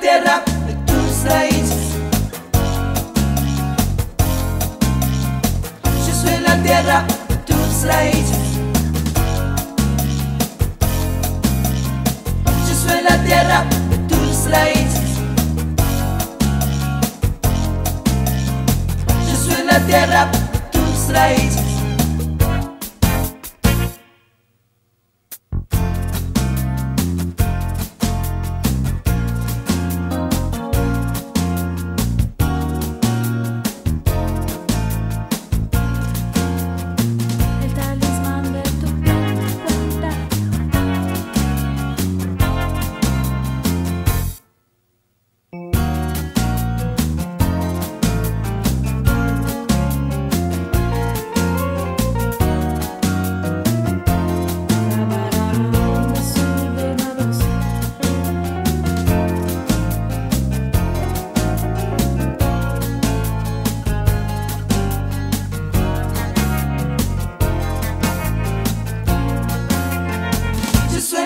tierra de tus raíces. Yo soy la tierra de tus raíces. Yo soy la tierra de tus raíces. Yo soy la tierra de tus raíces.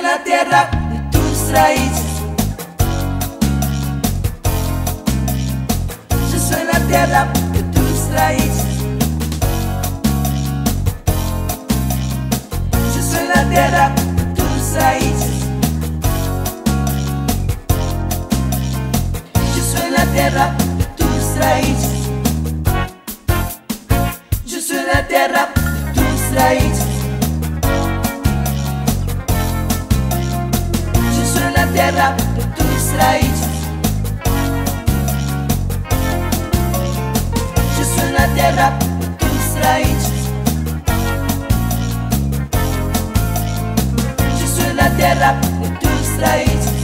La tierra de tus raíces. Yo soy la tierra de tus raíces. Yo soy la tierra de tus raíces. Yo soy la tierra de tus raíces. Yo soy la tierra de tus raíces. La tierra de tus raíces. Yo soy la tierra de tus raíces. Yo soy la tierra de tus raíces.